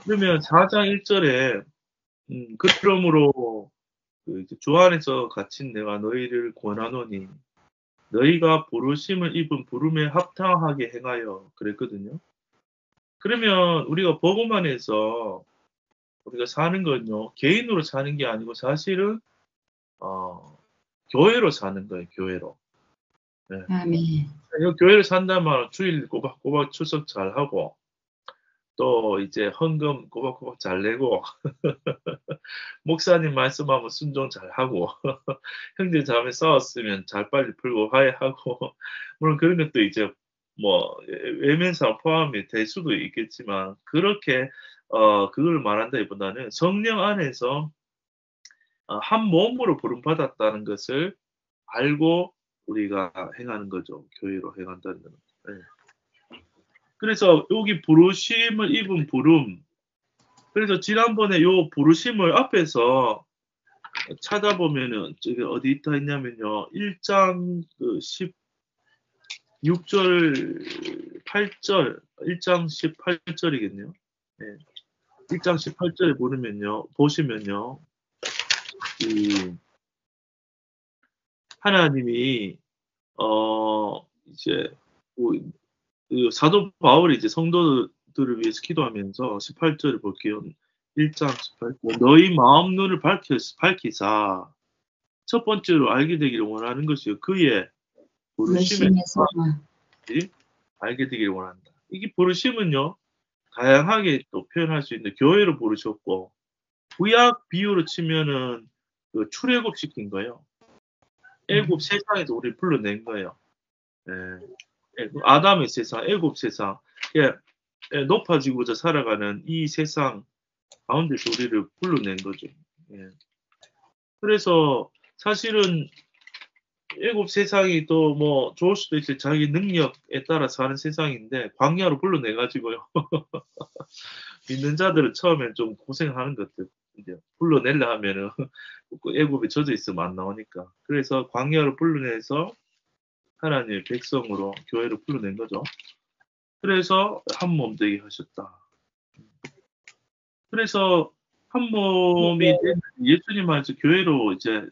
그러면 4장 1절에 그러므로 주 안에서 갇힌 내가 너희를 권하노니 너희가 부르심을 입은 부름에 합당하게 행하여 그랬거든요. 그러면 우리가 복음 안에서 우리가 사는 건요, 개인으로 사는 게 아니고 사실은 교회로 사는 거예요, 교회로. 네. 아멘. 교회를 산다면 주일 꼬박꼬박 출석 잘 하고, 또 이제 헌금 꼬박꼬박 잘 내고, 목사님 말씀하면 순종 잘 하고, 형제 자매 싸웠으면 잘 빨리 풀고 화해하고, 물론 그런 것도 이제 뭐 외면상 포함이 될 수도 있겠지만, 그렇게 그걸 말한다기보다는 성령 안에서 한 몸으로 부름받았다는 것을 알고 우리가 행하는 거죠. 교회로 행한다는 거는. 네. 그래서 여기 부르심을 입은 부름. 그래서 지난번에 요 부르심을 앞에서 찾아보면은 저기 어디 있다 했냐면요. 1장 16절 8절 1장 18절이겠네요. 네. 1장 18절에 보시면요. 하나님이 이제 사도 바울이 이제 성도들을 위해서 기도하면서 18절을 볼게요. 1장 18절. 너희 마음 눈을 밝히사 첫 번째로 알게 되기를 원하는 것이요. 그의 부르심에 알게 되기를 원한다. 이게 부르심은요. 다양하게 또 표현할 수 있는데 교회로 부르셨고 구약 비유로 치면은 출애굽 시킨 거예요. 애굽 세상에서 우리를 불러낸 거예요. 예. 아담의 세상, 애굽 세상, 높아지고자 살아가는 이 세상 가운데서 우리를 불러낸 거죠. 예. 그래서 사실은 애굽 세상이 또 뭐 좋을 수도 있어요. 자기 능력에 따라 사는 세상인데 광야로 불러내가지고요. 믿는 자들은 처음엔 좀 고생하는 것들 이제 불러내려 하면은 애굽에 젖어 있으면 안 나오니까. 그래서 광야로 불러내서 하나님의 백성으로 교회로 불러낸 거죠. 그래서 한 몸 되게 하셨다. 그래서 한 몸이 된 예수님 안에서 교회로 이제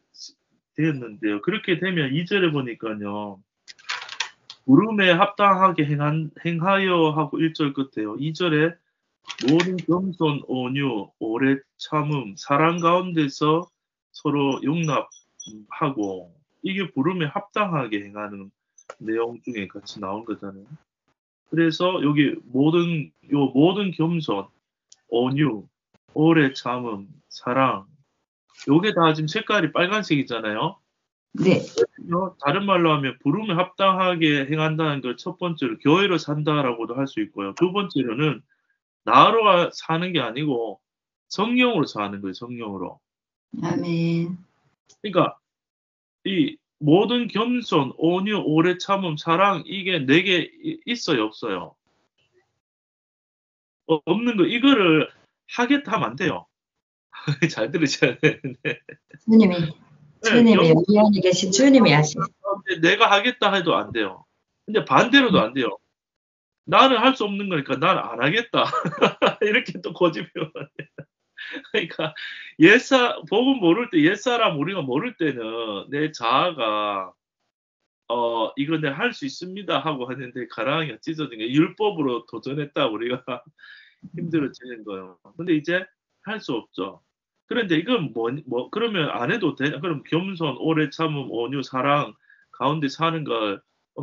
되었는데요. 그렇게 되면 2절에 보니까요. 부름에 합당하게 행하여 하고 1절 끝에요. 2절에 모든 겸손, 온유, 오래 참음, 사랑 가운데서 서로 용납하고 이게 부름에 합당하게 행하는 내용 중에 같이 나온 거잖아요. 그래서 여기 모든 겸손, 온유, 오래 참음, 사랑 요게 다 지금 색깔이 빨간색이잖아요. 네. 다른 말로 하면 부름에 합당하게 행한다는 걸 첫 번째로 교회로 산다라고도 할 수 있고요. 두 번째로는 나로 사는 게 아니고 성령으로 사는 거예요. 성령으로. 아멘. 그러니까 이 모든 겸손, 온유, 오래 참음, 사랑 이게 내게 있어요, 없어요? 없는 거 이거를 하겠다 하면 안 돼요. 잘 들으셔야 되는데. 주님이 여기 안에 계신 주님이 하시죠. 내가 하겠다 해도 안 돼요. 근데 반대로도 안 돼요. 나는 할 수 없는 거니까 나는 안 하겠다. 이렇게 또 고집해요. 그러니까 복음 모를 때 옛사람 우리가 모를 때는 내 자아가 이거 내가 할 수 있습니다 하고 하는데 가랑이가 찢어진 게 율법으로 도전했다 우리가 힘들어지는 거예요. 근데 이제 할 수 없죠. 그런데 이건 그러면 안 해도 돼? 그럼 겸손, 오래 참음, 온유, 사랑 가운데 사는 걸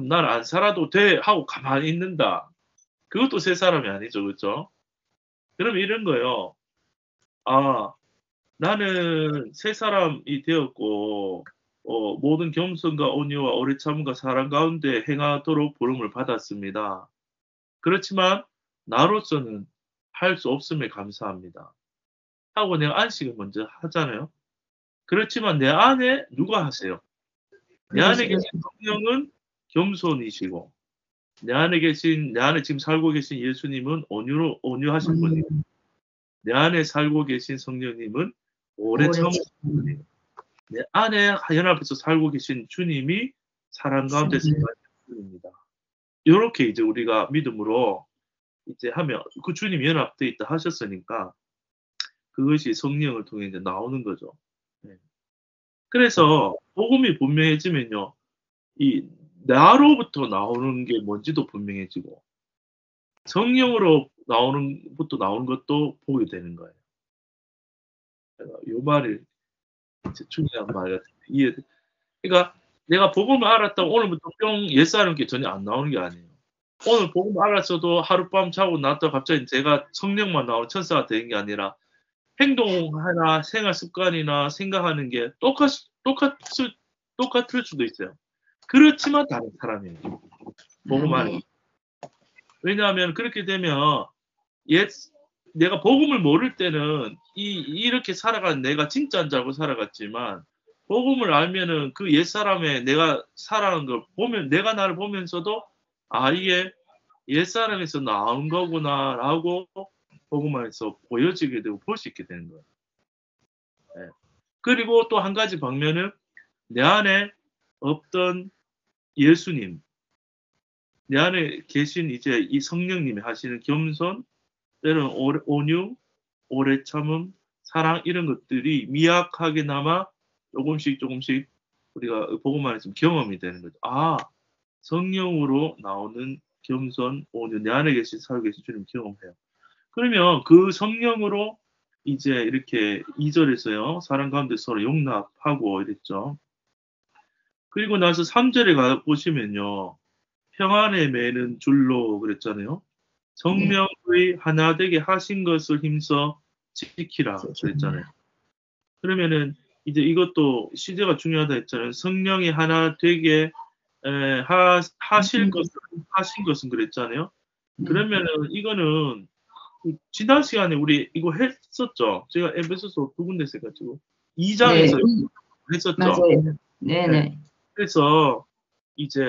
난 안 살아도 돼 하고 가만히 있는다. 그것도 새 사람이 아니죠, 그렇죠? 그럼 이런 거예요. 아, 나는 새 사람이 되었고 모든 겸손과 온유와 오래 참음과 사랑 가운데 행하도록 부름을 받았습니다. 그렇지만 나로서는 할 수 없음에 감사합니다. 하고 내가 안식을 먼저 하잖아요. 그렇지만 내 안에 누가 하세요? 내 안에 계신 성령은 겸손이시고 내 안에 지금 살고 계신 예수님은 온유하신 분이고 내 안에 살고 계신 성령님은 오래 참으신 분이에요. 내 안에 연합해서 살고 계신 주님이 사랑 가운데 생활하시는 분입니다. 이렇게 이제 우리가 믿음으로 이제 하면 그 주님 연합돼 있다 하셨으니까 그것이 성령을 통해 이제 나오는 거죠. 네. 그래서 복음이 분명해지면요, 이 나로부터 나오는 게 뭔지도 분명해지고 성령으로 나오는 것도 보게 되는 거예요. 요 말이 중요한 말 같은데 이해. 그러니까 내가 복음을 알았다고 오늘부터 뿅 옛사람 게 전혀 안 나오는 게 아니에요. 오늘 복음 알았어도 하룻밤 자고 났다 갑자기 제가 성령만 나오는 천사가 되는 게 아니라 행동하나 생활 습관이나 생각하는 게 똑같을 수도 있어요. 그렇지만 다른 사람이에요. 복음 안에. 왜냐하면 그렇게 되면 내가 복음을 모를 때는 이렇게 살아간 내가 진짜인 줄 알고 살아갔지만 복음을 알면은 그 옛사람의 내가 살아가는 걸 보면 내가 나를 보면서도 아 이게 옛사람에서 나온 거구나라고 복음 안에서 보여지게 되고 볼 수 있게 되는 거예요. 네. 그리고 또 한 가지 방면은 내 안에 없던 예수님, 내 안에 계신 이제 이 성령님이 하시는 겸손, 때로는 온유, 오래 참음, 사랑 이런 것들이 미약하게나마 조금씩 우리가 복음 안에서 경험이 되는 거죠. 아, 성령으로 나오는 겸손, 온유, 내 안에 살고 계신 주님 경험해요. 그러면 그 성령으로 이제 이렇게 2절에서요. 사람 가운데 서로 용납하고 이랬죠. 그리고 나서 3절에 가 보시면요. 평안에 매는 줄로 그랬잖아요. 성령의 하나 되게 하신 것을 힘써 지키라 그랬잖아요. 그러면은 이제 이것도 시제가 중요하다 했잖아요. 성령이 하나 되게 하신 것은 그랬잖아요. 그러면은 이거는 지난 시간에 우리 이거 했었죠. 제가 에베소서 두 군데 써가지고 2장에서 했었죠. 맞아요. 네네. 그래서 이제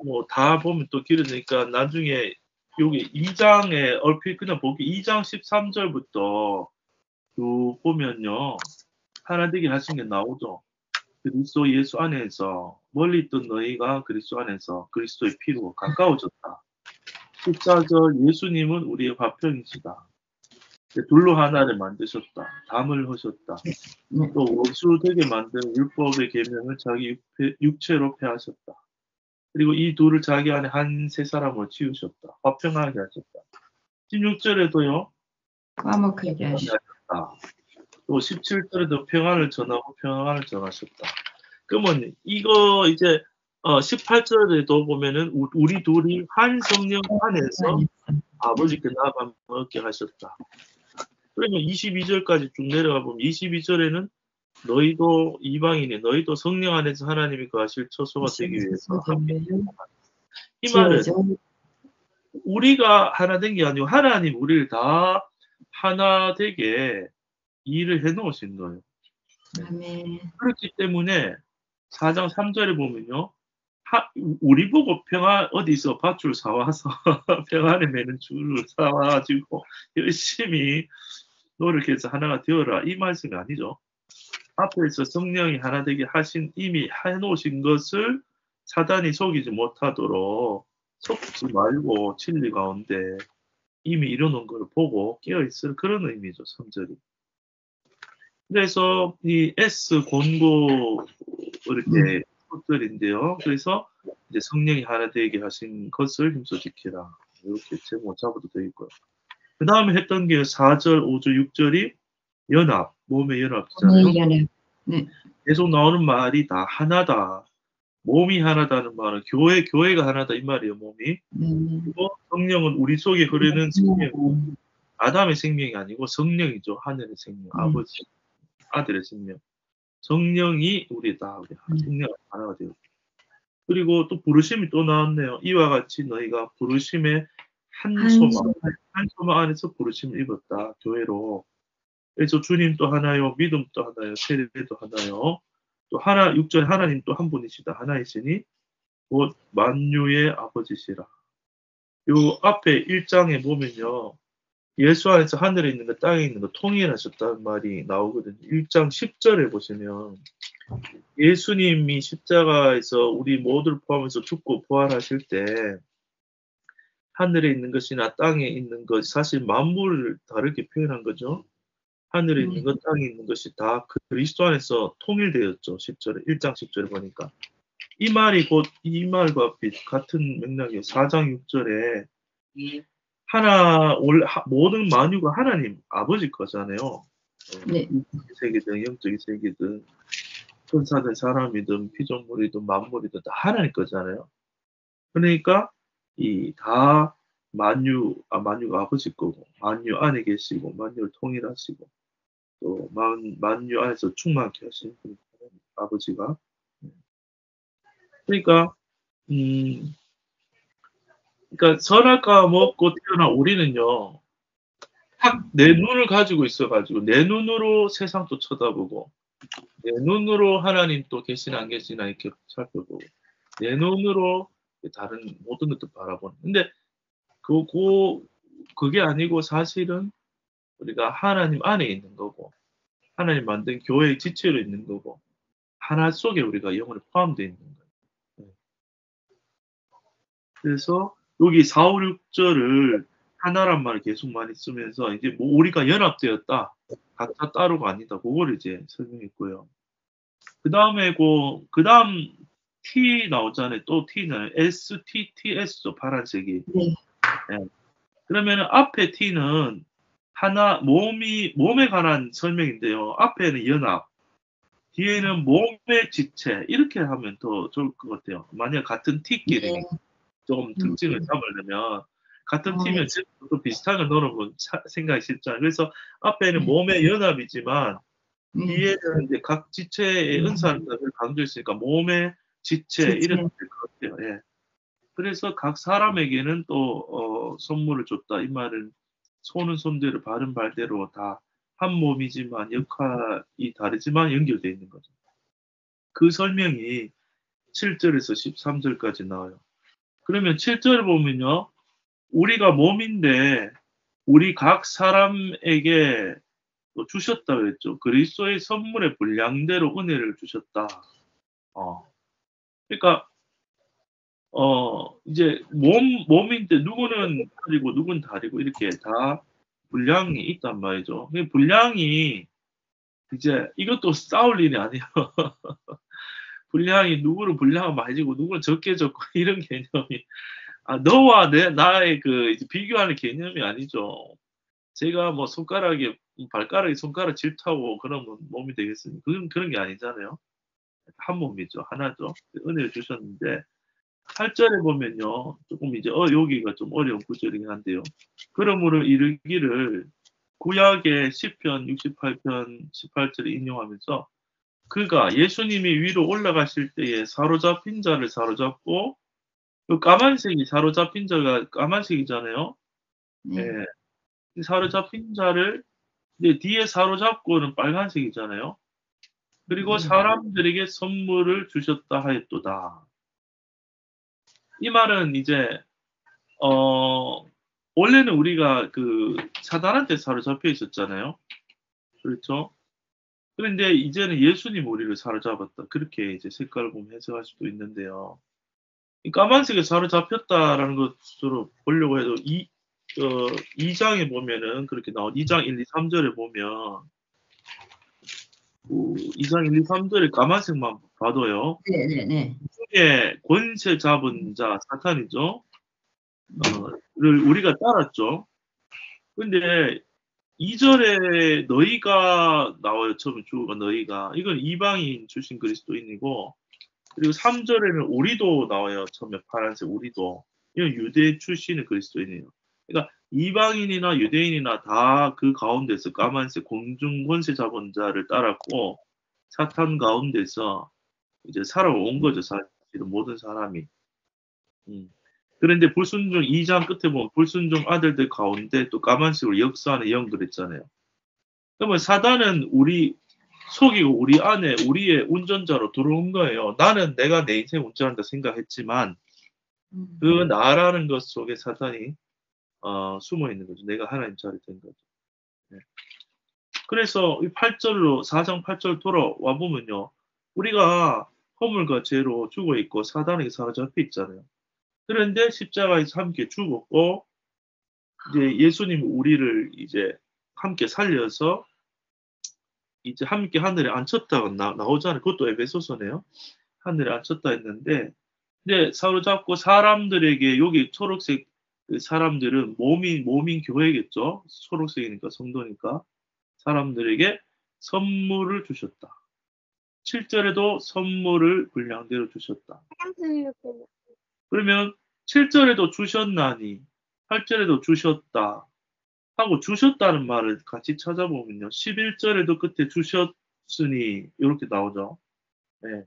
뭐 다 보면 또 길어지니까 나중에 여기 2장에 얼핏 그냥 보기 2장 13절부터 쭉 보면요. 하나 되게 하신 게 나오죠. 그리스도 예수 안에서 멀리 있던 너희가 그리스도 안에서 그리스도의 피로 가까워졌다. 14절 예수님은 우리의 화평이시다. 둘로 하나를 만드셨다. 담을 하셨다. 또 원수 되게 만든 율법의 계명을 자기 육체로 폐하셨다. 그리고 이 둘을 자기 안에 한 세 사람으로 지으셨다. 화평하게 하셨다. 16절에도요. 화목하게 하셨다. 또 17절에도 평안을 전하고 평안을 전하셨다. 그러면 이거 이제 18절에도 보면은 우리 둘이 한 성령 안에서 아버지께 나아가 얻게 하셨다. 그러면 22절까지 쭉 내려가 보면 22절에는 너희도 이방인이 너희도 성령 안에서 하나님이 거하실 처소가 되기 위해서 이 말은 우리가 하나 된 게 아니고 하나님 우리를 다 하나 되게 일을 해 놓으신 거예요. 네. 그렇기 때문에 4장 3절에 보면요. 우리 보고 평안 어디서 밧줄 사와서 평안에 매는 줄을 사와가지고 열심히 노력해서 하나가 되어라 이 말씀이 아니죠. 앞에서 성령이 하나 되게 이미 해놓으신 것을 사단이 속이지 못하도록 속지 말고 진리 가운데 이미 이뤄놓은 걸 보고 깨어있을 그런 의미죠. 3절이. 그래서 이 S 권고 이렇게 것들인데요. 그래서 이제 성령이 하나 되게 하신 것을 힘써 지키라. 이렇게 제목 잡아도 되어 있고요. 그 다음에 했던 게 4절, 5절, 6절이 연합, 몸의 연합이잖아요. 네. 계속 나오는 말이 다 하나다. 몸이 하나다는 말은 교회가 하나다 이 말이에요. 몸이. 그리고 성령은 우리 속에 흐르는 생명, 아담의 생명이 아니고 성령이죠. 하늘의 생명, 아버지, 아들의 생명. 성령이 우리다. 성령 하나가 되고. 그리고 또 부르심이 또 나왔네요. 이와 같이 너희가 부르심의 한 소망 안에서 부르심을 입었다. 교회로. 그래서 주님도 하나요, 믿음도 하나요, 세례도 하나요. 또 6절에 하나님 또 한 분이시다. 하나이시니 곧 만유의 아버지시라. 요 앞에 1장에 보면요. 예수 안에서 하늘에 있는 거 땅에 있는 거 통일하셨다는 말이 나오거든요. 1장 10절에 보시면 예수님이 십자가에서 우리 모두를 포함해서 죽고 부활하실 때 하늘에 있는 것이나 땅에 있는 것, 사실 만물을 다르게 표현한 거죠. 하늘에 있는 것, 땅에 있는 것이 다 그리스도 안에서 통일되었죠. 10절에, 1장 10절에 보니까. 이 말이 곧 이 말과 같은 맥락이에요. 4장 6절에 모든 만유가 하나님 아버지 거잖아요. 네. 세계든 영적인 세계든 천사든 사람이든 피조물이든 만물이든 다 하나님 거잖아요. 그러니까 이 다 만유가 아버지 거고 만유 안에 계시고 만유를 통일하시고 또 만유 안에서 충만케 하시는 분이 아버지가. 그러니까 그러니까 선악과 먹고 태어난 우리는요. 딱 내 눈을 가지고 있어가지고 내 눈으로 세상도 쳐다보고 내 눈으로 하나님 또 계시나 안 계시나 이렇게 살펴보고 내 눈으로 다른 모든 것도 바라보는. 근데 그게 아니고 사실은 우리가 하나님 안에 있는 거고 하나님 만든 교회의 지체로 있는 거고 하나 속에 우리가 영원히 포함되어 있는 거예요. 네. 그래서 여기 4, 5, 6절을 하나란 말을 계속 많이 쓰면서 이제 뭐 우리가 연합되었다. 각자 따로가 아니다. 그걸 이제 설명했고요. 그 다음 T 나오잖아요. 또 T는 STTS죠. 파란색이. 네. 네. 그러면 앞에 T는 몸에 관한 설명인데요. 앞에는 연합, 뒤에는 몸의 지체. 이렇게 하면 더 좋을 것 같아요. 만약 같은 T끼리 네. 좀 특징을 잡으려면 같은 팀이면 네. 또 비슷한 걸 넣어보면 생각이 쉽잖아요. 그래서 앞에는 네. 몸의 연합이지만 네. 뒤에는 이제 각 지체의 은사를 강조했으니까 몸의 지체 이렇게 될 것 같아요. 예. 그래서 각 사람에게는 또 선물을 줬다. 이 말은 손은 손대로 발은 발대로 다 한 몸이지만 역할이 다르지만 연결되어 있는 거죠. 그 설명이 7절에서 13절까지 나와요. 그러면 7절을 보면요. 우리가 몸인데 우리 각 사람에게 주셨다 그랬죠. 그리스도의 선물의 분량대로 은혜를 주셨다. 그러니까 이제 몸인데 누구는 팔이고 누구는 다리고 이렇게 다 분량이 있단 말이죠. 그 분량이 이제 이것도 싸울 일이 아니에요. 분량이 누구는 분량을 많이 주고 누구는 적게 줬고 이런 개념이 너와 나의 이제 비교하는 개념이 아니죠. 제가 뭐 발가락에 손가락 질타고 그러면 몸이 되겠습니까? 그런 게 아니잖아요. 한 몸이죠. 하나죠. 은혜를 주셨는데 8절에 보면요. 조금 이제 여기가 좀 어려운 구절이긴 한데요. 그러므로 이르기를 구약의 시편 68편 18절을 인용하면서 그가 예수님이 위로 올라가실 때에 사로잡힌 자를 사로잡고 그 까만색이 사로잡힌 자가 까만색이잖아요. 네. 예. 사로잡힌 자를 이제 뒤에 사로잡고는 빨간색이잖아요. 그리고 사람들에게 선물을 주셨다 하였도다. 이 말은 이제 원래는 우리가 사단한테 사로잡혀 있었잖아요. 그렇죠? 그런데 이제는 예수님 우리를 사로잡았다. 그렇게 이제 색깔을 보면 해석할 수도 있는데요. 이 까만색에 사로잡혔다라는 것으로 보려고 해도 2장에 보면은 그렇게 2장 1, 2, 3절에 보면 2장 1, 2, 3절에 까만색만 봐도요. 네. 이게 권세 잡은 자 사탄이죠. 를 우리가 따랐죠. 근데 2절에 너희가 나와요. 처음에 주어가 너희가. 이건 이방인 출신 그리스도인이고 그리고 3절에는 우리도 나와요. 처음에 파란색 우리도. 이건 유대 출신의 그리스도인이에요. 그러니까 이방인이나 유대인이나 다 그 가운데서 까만색 공중 권세 잡은 자를 따랐고 사탄 가운데서 이제 살아온 거죠. 사실은 모든 사람이. 그런데 불순종 2장 끝에 보면 불순종 아들들 가운데 또 까만색으로 역사하는 영 그랬잖아요. 그러면 사단은 우리 속이고 우리 안에 우리의 운전자로 들어온 거예요. 나는 내가 내 인생 운전한다 생각했지만 그 나라는 것 속에 사탄이 숨어 있는 거죠. 내가 하나님 자리 된 거죠. 네. 그래서 이 8절로 4장 8절 돌아와 보면요. 우리가 허물과 죄로 죽어 있고 사단에게 사로잡혀 있잖아요. 그런데 십자가에서 함께 죽었고 이제 예수님이 우리를 이제 함께 살려서 이제 함께 하늘에 앉혔다가 나오잖아요. 그것도 에베소서네요. 하늘에 앉혔다 했는데 이제 사로잡고 사람들에게 여기 초록색 그 사람들은 몸인 교회겠죠. 초록색이니까 성도니까 사람들에게 선물을 주셨다. 7절에도 선물을 분량대로 주셨다. 그러면 7절에도 주셨나니 8절에도 주셨다 하고 주셨다는 말을 같이 찾아보면요. 11절에도 끝에 주셨으니 이렇게 나오죠. 네.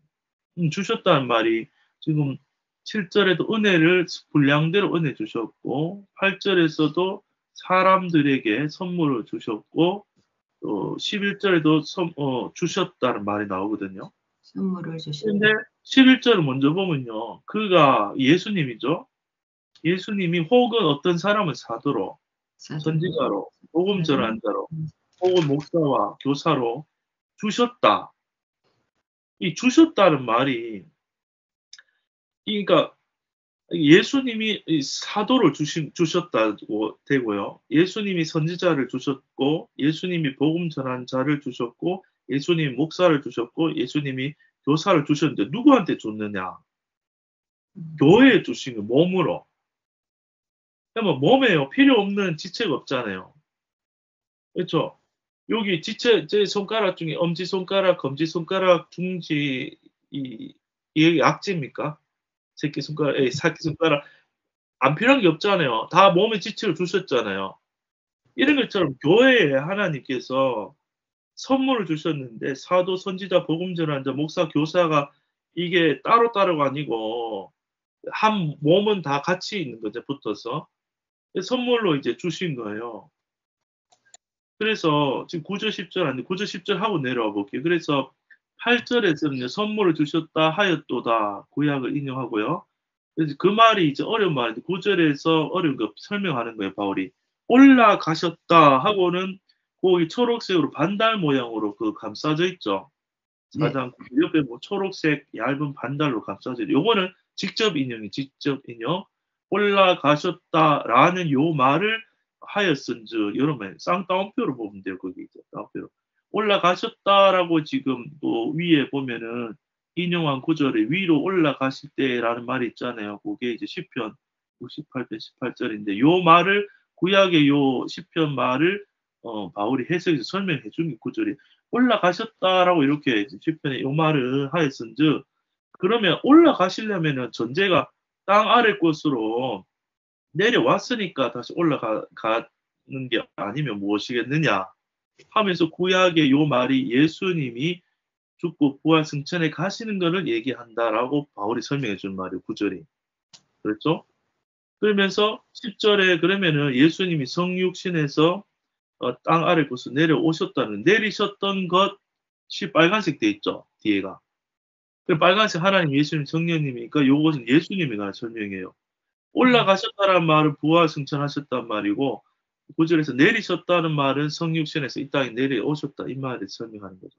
주셨다는 말이 지금 7절에도 은혜를 분량대로 은혜 주셨고 8절에서도 사람들에게 선물을 주셨고 11절에도 주셨다는 말이 나오거든요. 선물을 주셨다. 근데 11절을 먼저 보면요. 그가 예수님이죠. 예수님이 혹은 어떤 사람을 사도로 선지자로 복음 전한 자로 혹은 목사와 교사로 주셨다. 이 주셨다는 말이 그러니까 예수님이 사도를 주셨다고 되고요. 예수님이 선지자를 주셨고 예수님이 복음 전한 자를 주셨고 예수님이 목사를 주셨고 예수님이 교사를 주셨는데 누구한테 줬느냐? 교회에 주신 거 몸으로. 그러면 몸에요. 필요 없는 지체가 없잖아요. 그렇죠? 여기 지체 제 손가락 중에 엄지 손가락, 검지 손가락, 중지 이게 약지입니까? 새끼 손가락, 새끼 손가락 안 필요한 게 없잖아요. 다 몸에 지체를 주셨잖아요. 이런 것처럼 교회에 하나님께서 선물을 주셨는데 사도, 선지자, 복음 전환자, 목사, 교사가 이게 따로따로가 아니고 한 몸은 다 같이 있는 거죠. 붙어서. 선물로 이제 주신 거예요. 그래서 지금 9절 10절 아닌데 9절 10절 하고 내려와 볼게요. 그래서 8절에서는 선물을 주셨다 하였도다 구약을 인용하고요. 그래서 그 말이 이제 어려운 말인데 9절에서 어려운 거 설명하는 거예요. 바울이 올라가셨다 하고는 거기 초록색으로 반달 모양으로 그 감싸져 있죠. 네. 4장 옆에 뭐 초록색 얇은 반달로 감싸져 있죠. 요거는 직접 인용. 올라가셨다라는 요 말을 하였은즉 여러분 쌍따옴표로 보면 돼요. 거기 이제 따옴표로 올라가셨다라고 지금 또 위에 보면은 인용한 구절에 위로 올라가실 때라는 말이 있잖아요. 그게 이제 시편 68편 18절인데 요 말을 구약의 요 시편 말을 바울이 해석해서 설명해 준 게 구절이 올라가셨다라고 이렇게 시편에 요 말을 하였은즉 그러면 올라가시려면은 전제가 땅 아래 곳으로 내려왔으니까 다시 올라가는 게 아니면 무엇이겠느냐 하면서 구약의 요 말이 예수님이 죽고 부활 승천에 가시는 것을 얘기한다라고 바울이 설명해 준 말이에요. 9절이. 그렇죠? 그러면서 10절에 그러면은 예수님이 성육신에서 땅 아래 곳으로 내리셨던 것이 빨간색 돼 있죠. 뒤에가. 그 빨간색 하나님 예수님 성령님이니까 요것은 예수님이 가 설명해요. 올라가셨다는 말은 부활 승천하셨단 말이고 9절에서 내리셨다는 말은 성육신에서 이 땅에 내려오셨다 이 말을 설명하는 거죠.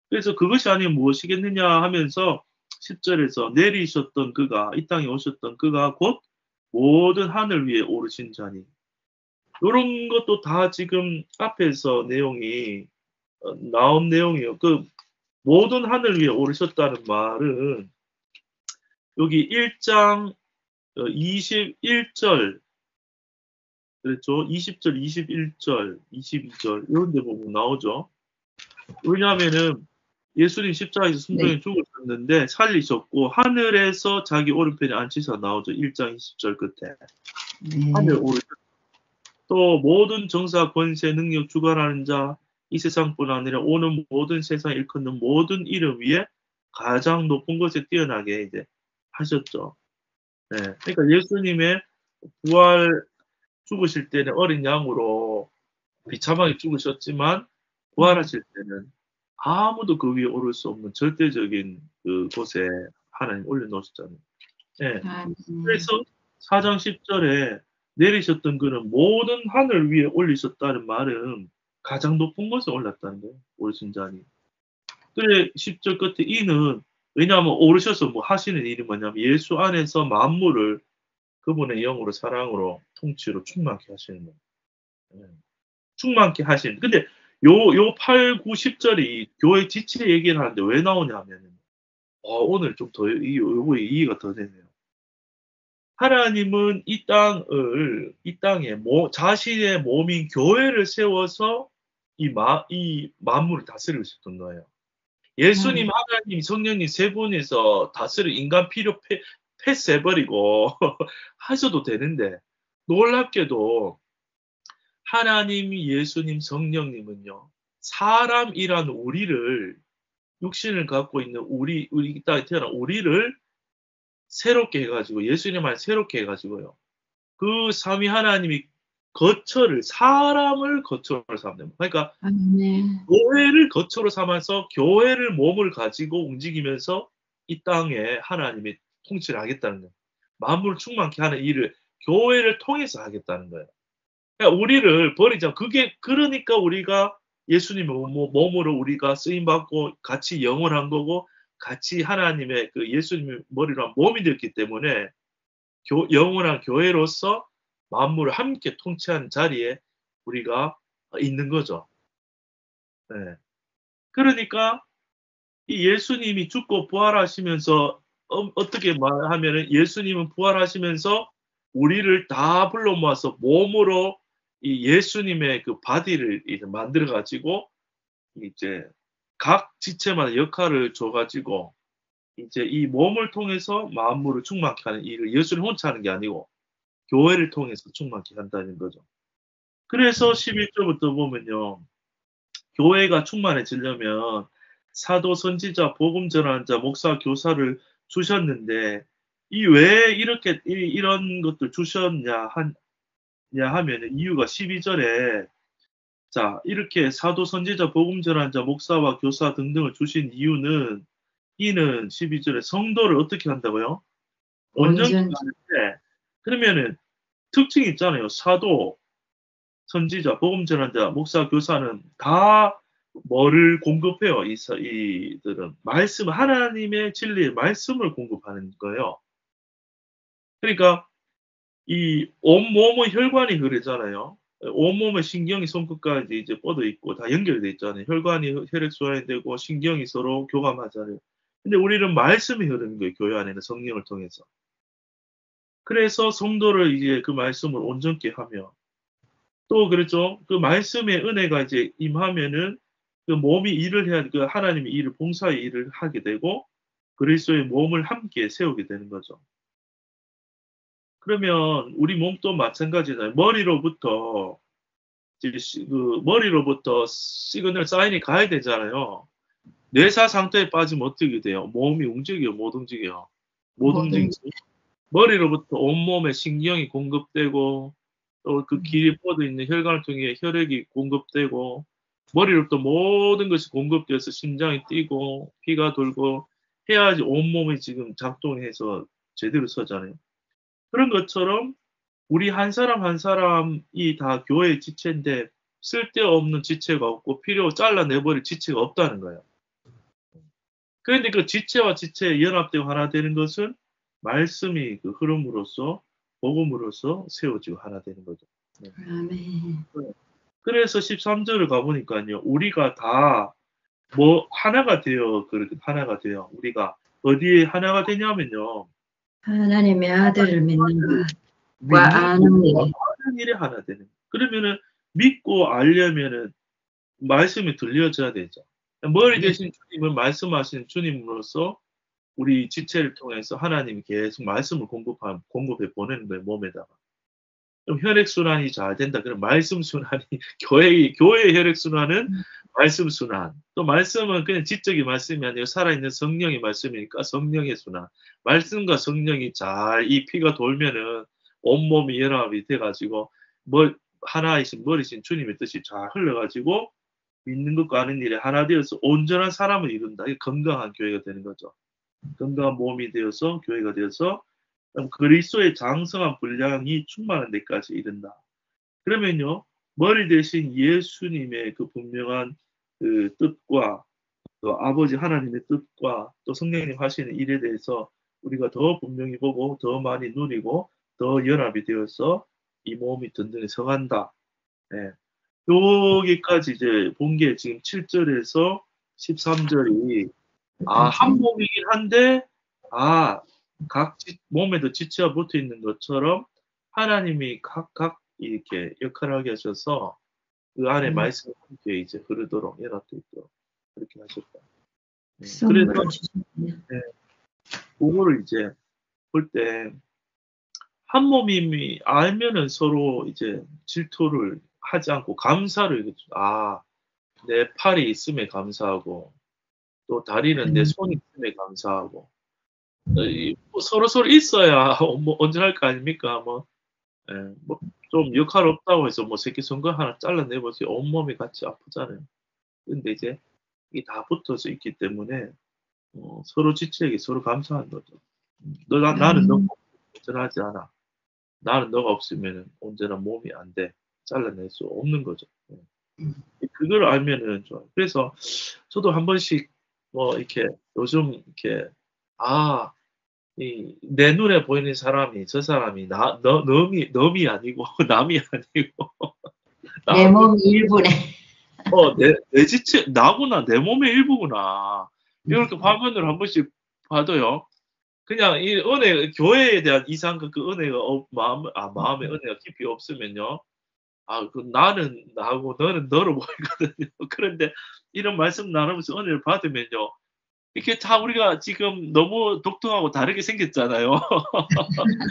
그래서 그것이 아니면 무엇이겠느냐 하면서 10절에서 내리셨던 그가 이 땅에 오셨던 그가 곧 모든 하늘 위에 오르신 자니 이런 것도 다 지금 앞에서 내용이 나온 내용이에요. 그 모든 하늘 위에 오르셨다는 말은 여기 1장 21절 그렇죠. 20절, 21절, 22절 이런 데 보면 나오죠. 왜냐하면은 예수님 십자가에서 순종에 죽으셨는데 살리셨고 하늘에서 자기 오른편에 앉히사 나오죠. 1장 20절 끝에. 하늘 오르셨 또 모든 정사, 권세, 능력, 주관하는 자 이 세상뿐 아니라 오는 모든 세상에 일컫는 모든 이름 위에 가장 높은 곳에 뛰어나게 이제 하셨죠. 네. 그러니까 예수님의 부활 죽으실 때는 어린 양으로 비참하게 죽으셨지만 부활하실 때는 아무도 그 위에 오를 수 없는 절대적인 그 곳에 하나님 올려놓으셨잖아요. 네. 그래서 4장 10절에 내리셨던 그는 모든 하늘 위에 올리셨다는 말은 가장 높은 곳에 올랐다는 거예요. 오르신 자니. 그래 10절 끝에 이는 왜냐하면 오르셔서 뭐 하시는 일이 뭐냐면 예수 안에서 만물을 그분의 영으로 사랑으로 통치로 충만케 하시는 거예요. 예. 충만케 하신. 근데 요 8, 9, 10절이 교회 지체 얘기를 하는데 왜 나오냐면은 오늘 좀 더 요거에 이해가 더 되네요. 하나님은 이 땅에 자신의 몸인 교회를 세워서 이 만물을 다스리고 싶은 거예요. 예수님, 하나님, 성령님 세 분이서 다스릴 인간 필요 패스해버리고 하셔도 되는데 놀랍게도 하나님, 예수님, 성령님은요 사람이란 우리를 육신을 갖고 있는 우리 이 땅에 태어난 우리를 새롭게 해가지고 예수님 안 새롭게 해가지고요. 그 삼위 하나님이 사람을 거처로 삼는. 그러니까 아멘. 교회를 거처로 삼아서 교회를 몸을 가지고 움직이면서 이 땅에 하나님이 통치를 하겠다는 거예요. 만물을 충만케 하는 일을 교회를 통해서 하겠다는 거예요. 그러니까 우리를 버리자. 그러니까 우리가 예수님의 몸으로 우리가 쓰임 받고 같이 영원한 거고 같이 하나님의 그 예수님의 머리로 한 몸이 되었기 때문에 영원한 교회로서 만물을 함께 통치하는 자리에 우리가 있는 거죠. 네. 그러니까 이 예수님이 죽고 부활하시면서 어떻게 말하면은 예수님은 부활하시면서 우리를 다 불러 모아서 몸으로 이 예수님의 그 바디를 이제 만들어 가지고 이제 각 지체마다 역할을 줘 가지고 이제 이 몸을 통해서 만물을 충만케 하는 일을 예수님 혼자 하는 게 아니고 교회를 통해서 충만케 한다는 거죠. 그래서 11절부터 보면요. 교회가 충만해지려면 사도, 선지자, 복음 전하는 자, 목사, 교사를 주셨는데 왜 이렇게 이런 것들 주셨냐 하면 이유가 12절에 자 이렇게 사도, 선지자, 복음 전하는 자, 목사와 교사 등등을 주신 이유는 이는 12절에 성도를 어떻게 한다고요? 온전케 온전히. 하는데 그러면은 특징이 있잖아요. 사도, 선지자, 복음 전환자, 목사, 교사는 다 뭐를 공급해요? 이들은 하나님의 진리의 말씀을 공급하는 거예요. 그러니까 이 온몸의 혈관이 그러잖아요. 온몸의 신경이 손끝까지 이제 뻗어 있고 다 연결돼 있잖아요. 혈관이 혈액순환이 되고 신경이 서로 교감하잖아요. 근데 우리는 말씀이 흐르는 거예요. 교회 안에는 성령을 통해서. 그래서 성도를 이제 그 말씀을 온전케 하며 또 그렇죠. 그 말씀의 은혜가 이제 임하면은 그 몸이 일을 해야 그 하나님의 일을 봉사의 일을 하게 되고 그리스도의 몸을 함께 세우게 되는 거죠. 그러면 우리 몸도 마찬가지잖아요. 머리로부터 시그널 사인이 가야 되잖아요. 뇌사 상태에 빠지면 어떻게 돼요? 몸이 움직여요, 못 움직여요? 못 움직이죠. 머리로부터 온몸에 신경이 공급되고 또 그 길이 뻗어 있는 혈관을 통해 혈액이 공급되고 머리로부터 모든 것이 공급돼서 심장이 뛰고 피가 돌고 해야지 온몸이 지금 작동해서 제대로 서잖아요. 그런 것처럼 우리 한 사람 한 사람이 다 교회의 지체인데 쓸데없는 지체가 없고 잘라내버릴 지체가 없다는 거예요. 그런데 그 지체와 지체에 연합되고 하나 되는 것은 말씀이 그 흐름으로써 복음으로써 세워지고 하나 되는 거죠. 네. 아멘. 그래서 13절을 가보니까요. 우리가 다 하나가 돼요. 그렇게 하나가 돼요. 우리가 어디에 하나가 되냐면요. 하나님의 아들을 믿는 것과 믿는 아는 일에. 아는 일에 하나 되는. 그러면은 믿고 알려면은 말씀이 들려져야 되죠. 머리 대신 주님은 말씀하시는 주님으로서 우리 지체를 통해서 하나님이 계속 말씀을 공급해 보내는 거예요, 몸에다가. 그럼 혈액순환이 잘 된다. 그럼 말씀순환이, 교회의 혈액순환은 말씀순환. 또 말씀은 그냥 지적인 말씀이 아니고 살아있는 성령의 말씀이니까 성령의 순환. 말씀과 성령이 이 피가 돌면은 온몸이 연합이 돼가지고, 하나이신 머리신 주님의 뜻이 잘 흘러가지고, 믿는 것과 아는 일에 하나 되어서 온전한 사람을 이룬다. 이게 건강한 교회가 되는 거죠. 건강한 몸이 되어서 교회가 되어서 그리스도의 장성한 분량이 충만한 데까지 이른다. 그러면요 머리 대신 예수님의 그 분명한 그 뜻과 또 아버지 하나님의 뜻과 또 성령님 하시는 일에 대해서 우리가 더 분명히 보고 더 많이 누리고 더 연합이 되어서 이 몸이 든든히 서간다. 예. 여기까지 이제 본 게 지금 7절에서 13절이 한 몸이긴 한데 각 몸에도 지체가 붙어 있는 것처럼 하나님이 각각 이렇게 역할을 하게 하셔서 그 안에 말씀이 함께 이제 흐르도록 연합되어 있도록 그렇게 하셨다. 그래서 그거를 이제 볼 때 한 몸이 알면은 서로 이제 질투를 하지 않고 감사를 내 팔이 있음에 감사하고 또 다리는 내 손이 있음에 감사하고 서로 있어야 뭐 온전할 거 아닙니까? 좀 역할 없다고 해서 새끼 손가락 하나 잘라내보세요. 온몸이 같이 아프잖아요. 근데 이제 이게 다 붙어서 있기 때문에 서로 지체에게 서로 감사하는 거죠. 나는 너가 온전하지 않아. 나는 너가 없으면 온전한 몸이 안 돼. 잘라낼 수 없는 거죠. 그걸 알면은 좋아요. 그래서 저도 한 번씩 이렇게 요즘 이렇게 내 눈에 보이는 사람이 저 사람이 너이 아니고 남이 아니고 내 몸 일부네. 내 지체 나구나 내 몸의 일부구나. 이렇게 화면을 한 번씩 봐도요. 그냥 이 은혜 교회에 대한 이상과 그 은혜가 마음의 은혜가 깊이 없으면요. 나는 나고 너는 너로 보이거든요. 그런데 이런 말씀 나누면서 은혜를 받으면요. 이렇게 다 우리가 지금 너무 독특하고 다르게 생겼잖아요.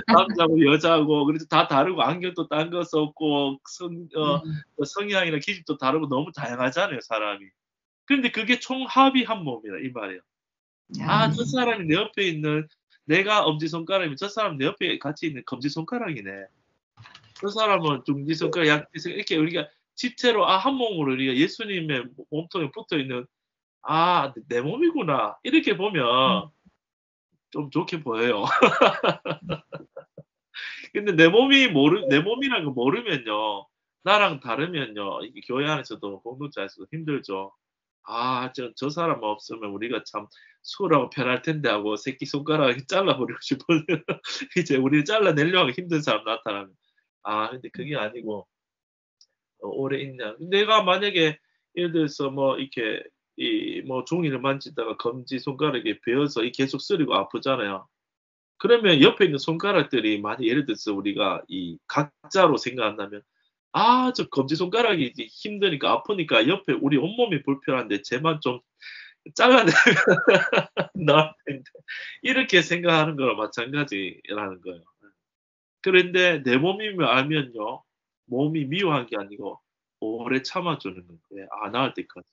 남자고 여자고 그래서 다 다르고 안경도 딴 거 썼고 성향이나 기질도 다르고 너무 다양하잖아요, 사람이. 근데 그게 총합이 한 몸이다 이 말이에요. 저 사람이 내 옆에 있는 내가 엄지손가락이면 저 사람 내 옆에 같이 있는 검지손가락이네. 저 사람은 중지손가락, 약지손가락 이렇게 우리가 지체로 한 몸으로 우리가 예수님의 몸통에 붙어 있는 내 몸이구나. 이렇게 보면 좀 좋게 보여요. 근데 내 몸이라는 거 모르면요. 나랑 다르면요. 이게 교회 안에서도 공동체에서도 힘들죠. 저 사람 없으면 우리가 참 수월하고 편할 텐데 하고 새끼손가락 잘라버리고 싶어요. 이제 우리를 잘라내려고 하기 힘든 사람 나타나면. 근데 그게 아니고, 오래 있냐. 내가 만약에 예를 들어서 이렇게 종이를 만지다가 검지손가락에 베어서 계속 쓰리고 아프잖아요. 그러면 옆에 있는 손가락들이 만약 예를 들어서 우리가 이 각자로 생각한다면 저 검지손가락이 힘드니까 아프니까 옆에 우리 온몸이 불편한데 쟤만 좀 잘라내면 나을 텐데 이렇게 생각하는 거랑 마찬가지라는 거예요. 그런데 내 몸이면 알면요. 몸이 미워한 게 아니고 오래 참아주는 거예요. 나을 때까지.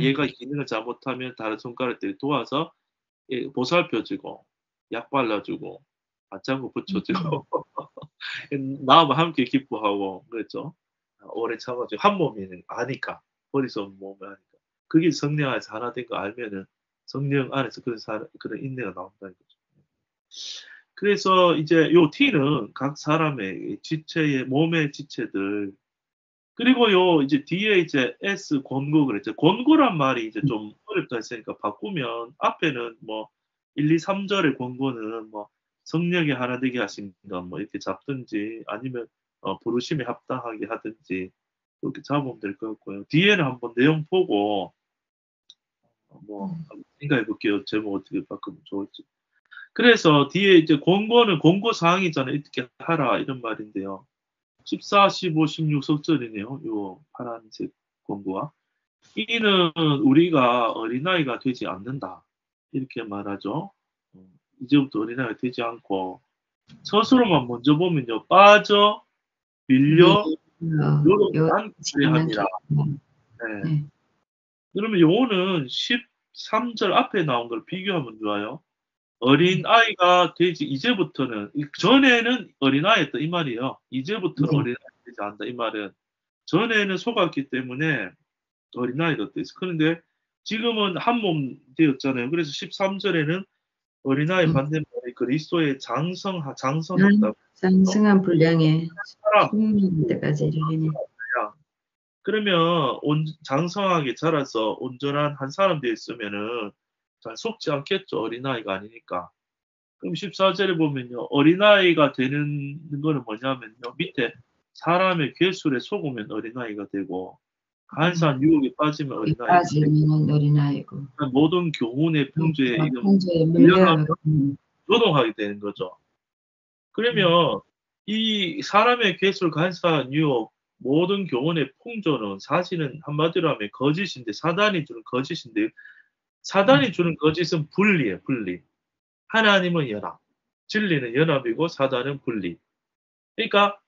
얘가 기능을 잘못하면 다른 손가락들이 도와서 보살펴주고 약 발라주고 맞장구 붙여주고 나와 함께 기뻐하고 그랬죠. 오래 참아주고 한 몸이 아니까 머릿속 몸이 아니까 그게 성령 안에서 하나 된 거 알면은 성령 안에서 그런 인내가 나온다는 거죠. 그래서 이제 요 T는 각 사람의 지체의 몸의 지체들 그리고 이제 뒤에 이제 S 권고 그랬죠. 권고란 말이 이제 좀 어렵다 했으니까 바꾸면 앞에는 1, 2, 3절의 권고는 성령이 하나 되게 하신다 이렇게 잡든지 아니면 부르심에 합당하게 하든지 그렇게 잡으면 될 것 같고요. 뒤에는 한번 내용 보고 생각해 볼게요. 제목 어떻게 바꾸면 좋을지. 그래서 뒤에 이제 권고는 권고 사항이잖아요. 이렇게 하라 이런 말인데요. 14, 15, 16 석절이네요. 요 파란색 권고와. 이는 우리가 어린아이가 되지 않는다. 이렇게 말하죠. 이제부터 어린아이가 되지 않고 스스로만 먼저 보면요. 빠져, 밀려, 요런 안기를 합니다. 네. 그러면 요거는 13절 앞에 나온 걸 비교하면 좋아요. 어린아이가 되지 이제부터는 전에는 어린아이였다 이 말이에요. 이제부터는 어린아이가 되지 않는다 이 말은 전에는 속았기 때문에 어린아이가 됐어요. 그런데 지금은 한 몸 되었잖아요. 그래서 13절에는 어린아이 반대말이 그리스도의 장성하다. 장성한 분량에 충만할 때까지 이르리니. 그러면 장성하게 자라서 온전한 한 사람 되었으면은 잘 속지 않겠죠. 어린아이가 아니니까. 그럼 14절에 보면요. 어린아이가 되는 거는 뭐냐면요. 밑에 사람의 괴술에 속으면 어린아이가 되고 간사한 유혹에 빠지면 어린아이가 되고 빠지면 어린아이고 모든 교훈의 풍조에 이런 풍조에 밀려나면 밀려가고 노동하게 되는 거죠. 그러면 이 사람의 괴술, 간사한 유혹, 모든 교훈의 풍조는 사실은 한마디로 하면 거짓인데 사단이 주는 거짓인데 사단이 주는 거짓은 분리예요. 분리. 하나님은 연합, 진리는 연합이고 사단은 분리. 그러니까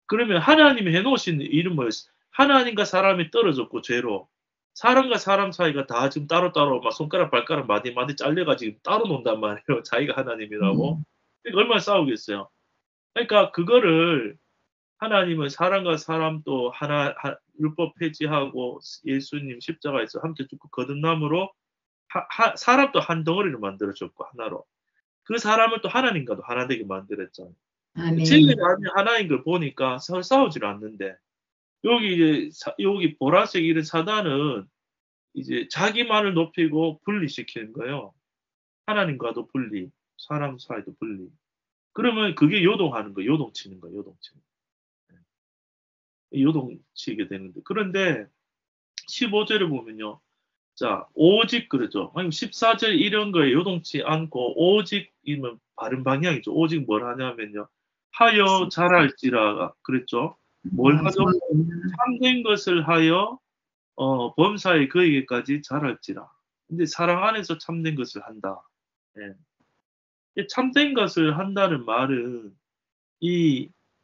그러면 하나님이 해놓으신 일은 뭐예요? 하나님과 사람이 떨어졌고 죄로 사람과 사람 사이가 다 지금 따로따로 막 손가락 발가락 마디마디 잘려가지고 따로 논단 말이에요. 자기가 하나님이라고. 그러니까 얼마나 싸우겠어요. 그러니까 그거를 하나님은 사람과 사람 또 하나 율법 폐지하고 예수님 십자가에서 함께 죽고 거듭남으로 사람도 한 덩어리를 만들어줬고 하나로 그 사람을 또 하나님과도 하나 되게 만들었잖아요. 아멘. 진리가 아닌 하나인 걸 보니까 싸우질 않는데 여기 이제 여기 보라색 이런 사단은 이제 자기만을 높이고 분리시키는 거예요. 하나님과도 분리, 사람 사이도 분리. 그러면 그게 요동하는 거예요. 요동치는 거예요. 요동치는. 요동치게 되는데 그런데 15절에 보면요. 자, 오직 그러죠. 아니 14절 이런 거에 요동치 않고 오직이면 바른 방향이죠. 오직 뭘 하냐면요. 하여 잘할지라 그랬죠. 뭘 하죠? 참된 것을 하여 범사에 그에게까지 잘할지라. 근데 사랑 안에서 참된 것을 한다. 예. 참된 것을 한다는 말은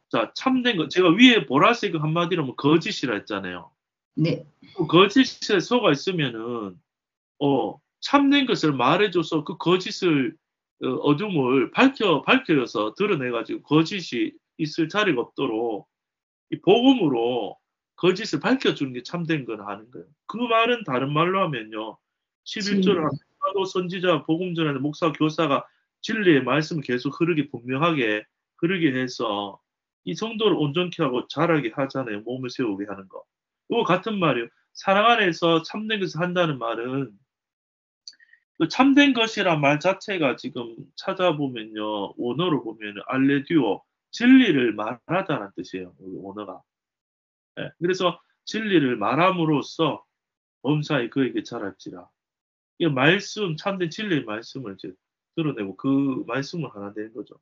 자, 참된 것 제가 위에 보라색 한마디로 뭐 거짓이라 했잖아요. 네. 거짓에 속아 있으면은 참된 것을 말해줘서 그 거짓을 어둠을 밝혀서 드러내가지고 거짓이 있을 자리가 없도록 이 복음으로 거짓을 밝혀주는 게 참된 건 하는 거예요. 그 말은 다른 말로 하면요. 11절 사도 선지자 복음 전하는 목사 교사가 진리의 말씀을 계속 분명하게 흐르게 해서 이 성도를 온전케 하고 자라게 하잖아요. 몸을 세우게 하는 거. 이거 같은 말이에요. 사랑 안에서 참된 것을 한다는 말은 그 참된 것이란 말 자체가 지금 찾아보면요. 원어로 보면 알레듀오 진리를 말하다는 뜻이에요. 여기 원어가. 네, 그래서 진리를 말함으로써 범사에 그에게 잘할지라. 이 말씀 참된 진리의 말씀을 이제 드러내고 그 말씀을 하나 되는 거죠.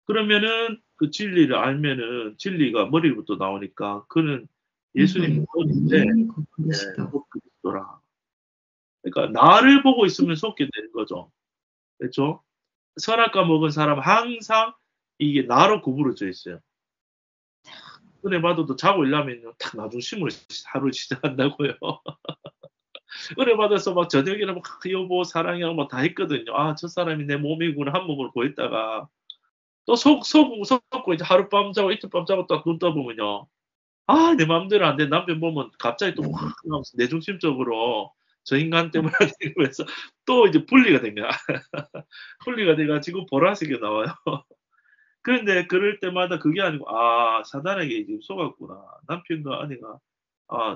그러면은 그 진리를 알면은 진리가 머리부터 나오니까 그는 예수님이 머리인데 그리스도라. 그러니까 나를 보고 있으면 속게 되는 거죠. 그렇죠? 선악과 먹은 사람 항상 이게 나로 구부러져 있어요. 은혜 받아도 자고 일하면요. 딱 나중심을 하루 시작한다고요. 은혜 받아서 막 저녁에는 막 여보 사랑이랑 막 다 했거든요. 아, 저 사람이 내 몸이구나 한 몸으로 보였다가 또 속고 이제 하룻밤 자고 이틀밤 자고 딱 눈 떠보면요. 아, 내 마음대로 안 돼. 남편 보면 갑자기 또 확 내중심적으로 저 인간 때문에 되면서 또 이제 분리가 된 거야. 분리가 돼가지고 보라색이 나와요. 그런데 그럴 때마다 그게 아니고 아 사단에게 지금 속았구나. 남편과 아내가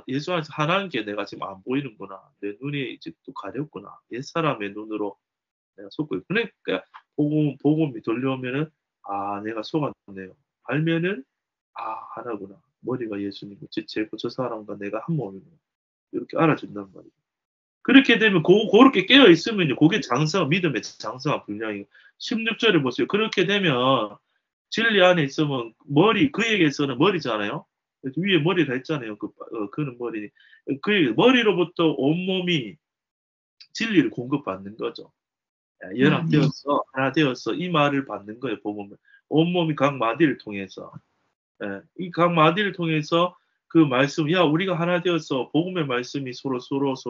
예수 안에서 하나인 게 내가 지금 안 보이는구나. 내 눈이 이제 또 가렸구나. 옛사람의 눈으로 내가 속고 있고. 그러니까 복음이 들려오면은 내가 속았네요. 알면은 하나구나. 머리가 예수님이고 지체고 저 사람과 내가 한 몸이구나. 이렇게 알아준단 말이에요. 그렇게 되면 그렇게 깨어 있으면요. 그게 믿음의 장성한 분량이고 16절에 보세요. 그렇게 되면 진리 안에 있으면 그에게서는 머리잖아요. 위에 머리가 있잖아요. 그는 머리. 그 머리로부터 온몸이 진리를 공급받는 거죠. 연합되어서 하나 되어서 이 말을 받는 거예요. 복음을. 온몸이 각 마디를 통해서. 이 각 마디를 통해서 그 말씀, 우리가 하나 되어서 복음의 말씀이 서로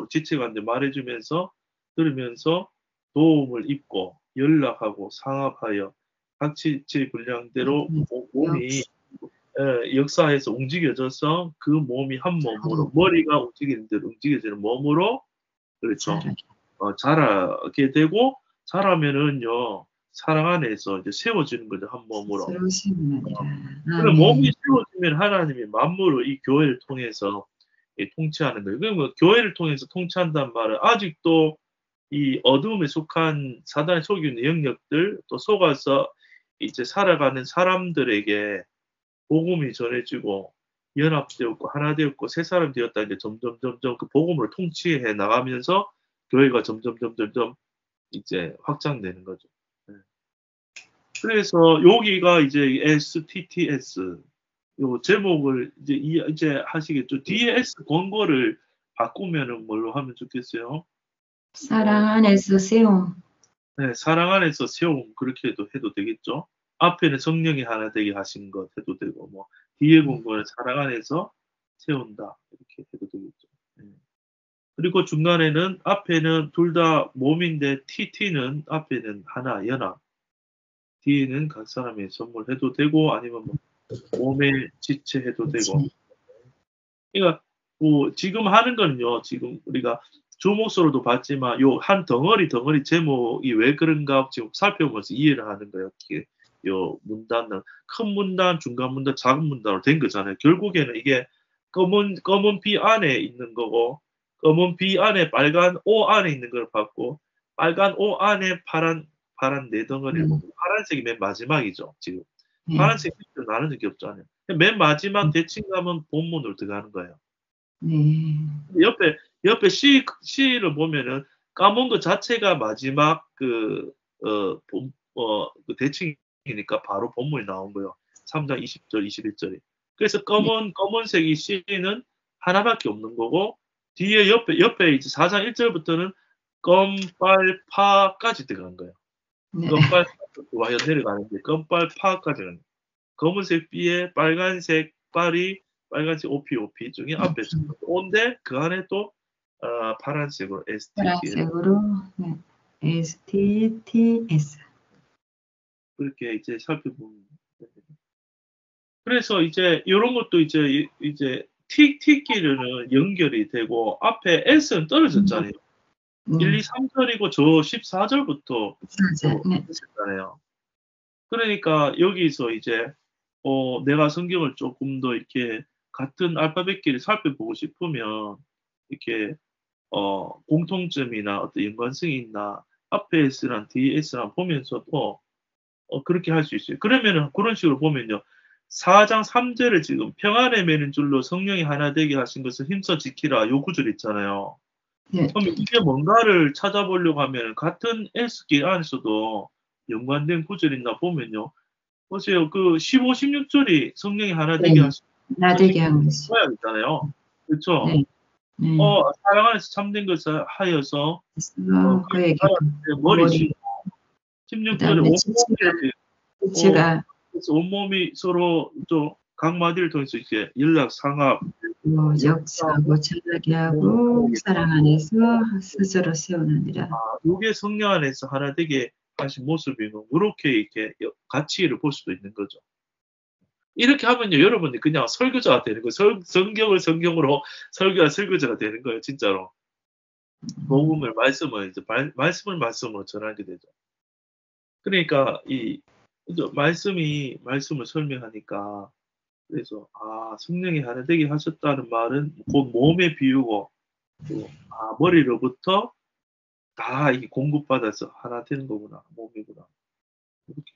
지체간데 말해주면서 들으면서 도움을 입고 연락하고 상합하여 각 지체 분량대로 몸이 역사에서 움직여져서 그 몸이 한 몸으로 머리가 움직이는 대로 움직여지는 몸으로 그렇죠. 자라게 되고 자라면은요 사랑 안에서 이제 세워지는 거죠 한 몸으로. 그럼 몸이 세워지면 하나님이 만물을 이 교회를 통해서 통치하는 거예요. 그러면 교회를 통해서 통치한다는 말은 아직도 이 어둠에 속한 사단의 속이는 영역들 또 속아서 이제 살아가는 사람들에게 복음이 전해지고 연합되었고 하나 되었고 새 사람 되었다. 이제 점점 그 복음을 통치해 나가면서 교회가 점점 이제 확장되는 거죠. 네. 그래서 여기가 이제 STTS 요 제목을 이제 하시겠죠. 뒤에 S 권고를 바꾸면은 뭘로 하면 좋겠어요? 사랑 안에서 세움. 네, 사랑 안에서 세움 그렇게 해도 되겠죠. 앞에는 성령이 하나 되게 하신 것 해도 되고 뭐 뒤에 권고는 사랑 안에서 세운다 이렇게 해도 되겠죠. 네. 그리고 중간에는 앞에는 둘 다 몸인데 TT는 앞에는 하나 연합 뒤에는 각 사람의 선물해도 되고 아니면 뭐 몸의 지체해도 되고. 그치. 그러니까 뭐 지금 하는 거는요. 지금 우리가 주목서로도 봤지만 요 한 덩어리 제목이 왜 그런가 지금 살펴보면서 이해를 하는 거예요. 요 문단은 큰 문단, 중간 문단, 작은 문단으로 된 거잖아요. 결국에는 이게 검은 비 안에 있는 거고 검은 비 안에 빨간 O 안에 있는 걸 봤고 빨간 O 안에 파란 네 덩어리를 보고 파란색이 맨 마지막이죠. 지금 파란색 밑으로 나누는 게 없잖아요. 맨 마지막 대칭 가면 본문으로 들어가는 거예요. 네. 옆에 C를 보면은 까먹은 것 자체가 마지막 그 대칭이니까 바로 본문이 나온 거예요. 3장 20절, 21절이. 그래서 검은색이 C는 하나밖에 없는 거고, 뒤에 옆에 이제 4장 1절부터는 껌빨파까지 들어간 거예요. 네. 껌빨파와 내려가는데, 껌빨파까지 가는 거예요. 검은색 B에 빨간색 빨이 빨간색 OP 중에 앞에 O인데 그 안에 또 파란색으로 STTS 파란색으로 네. STTS 그렇게 이제 살펴보면 됩니다. 그래서 이제 이런 것도 이제 T끼리는 연결이 되고 앞에 S는 떨어졌잖아요. 1, 2, 3절이고 저 14절부터 했잖아요. 그러니까 여기서 이제 내가 성경을 조금 더 이렇게 같은 알파벳끼리 살펴보고 싶으면 이렇게 공통점이나 어떤 연관성이 있나 앞에 S랑 뒤에 S랑 보면서도 그렇게 할 수 있어요. 그러면은 그런 식으로 보면요. 4장 3절을 지금 평안에 매는 줄로 성령이 하나 되게 하신 것을 힘써 지키라 요 구절 있잖아요. 네. 그럼 이게 뭔가를 찾아보려고 하면 같은 S길 안에서도 연관된 구절 있나 보면요. 보세요. 그 15, 16절이 성령이 하나 되게 하신 나되게 한 것이 있잖아요. 그렇죠? 네. 네. 사랑 안에서 참된 것을 하여서 그에게 머리시고 16절에 지체가 온몸이 서로 또 각 마디를 통해서 이렇게 연락 상합 역사하고 자라게 하고 사랑 안에서 스스로 세우느니라. 이게 성령 안에서 하나 되게 하신 모습이면 이렇게 가치를 볼 수도 있는 거죠. 이렇게 하면요, 여러분이 그냥 설교자가 되는 거예요. 성경을 성경으로 설교자가 되는 거예요, 진짜로. 복음을 말씀을 말씀으로 전하게 되죠. 그러니까 말씀을 설명하니까 그래서 성령이 하나 되게 하셨다는 말은 곧 몸에 비우고 또 머리로부터 다 이게 공급받아서 하나 되는 거구나 몸이구나 이렇게